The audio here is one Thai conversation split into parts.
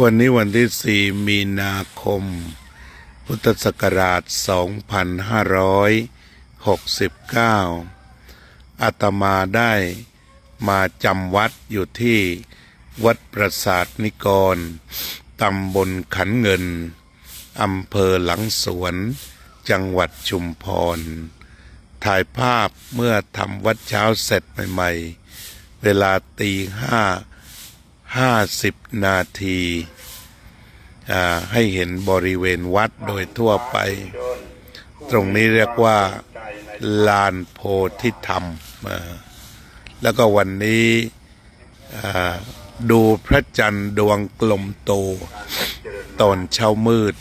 วันนี้วันที่ 4 มีนาคม พุทธศักราช 2569 อาตมาได้มาจำวัดอยู่ที่วัดปราสาทนิกร ตำบลขันเงิน อำเภอหลังสวน จังหวัดชุมพร ถ่ายภาพเมื่อทำวัดเช้าเสร็จใหม่ๆ เวลาตี 5:50 นาทีให้เห็นบริเวณวัดโดยทั่วไปตรงนี้เรียกว่าลานโพธิธรรมแล้วก็วันนี้ดูพระจันทร์ดวงกลมโตตอนเช้ามืด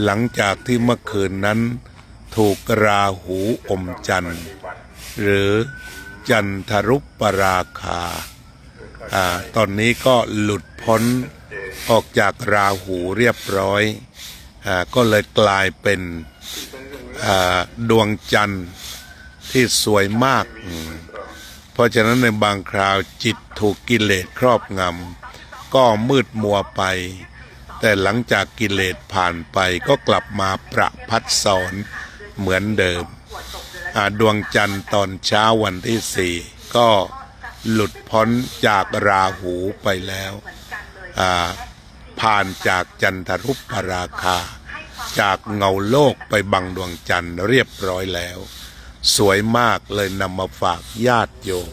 หลังจากที่เมื่อคืนนั้นถูกราหูอมจันทร์หรือจันทรุปราคาตอนนี้ก็หลุดพ้นออกจากราหูเรียบร้อยก็เลยกลายเป็นดวงจันทร์ที่สวยมากเพราะฉะนั้นในบางคราวจิตถูกกิเลสครอบงำก็มืดมัวไปแต่หลังจากกิเลสผ่านไปก็กลับมาประพัดสอนเหมือนเดิมดวงจันทร์ตอนเช้าวันที่ 4ก็หลุดพ้นจากราหูไปแล้วผ่านจากจันทรุปราคาจากเงาโลกไปบังดวงจันทร์เรียบร้อยแล้วสวยมากเลยนำมาฝากญาติโยม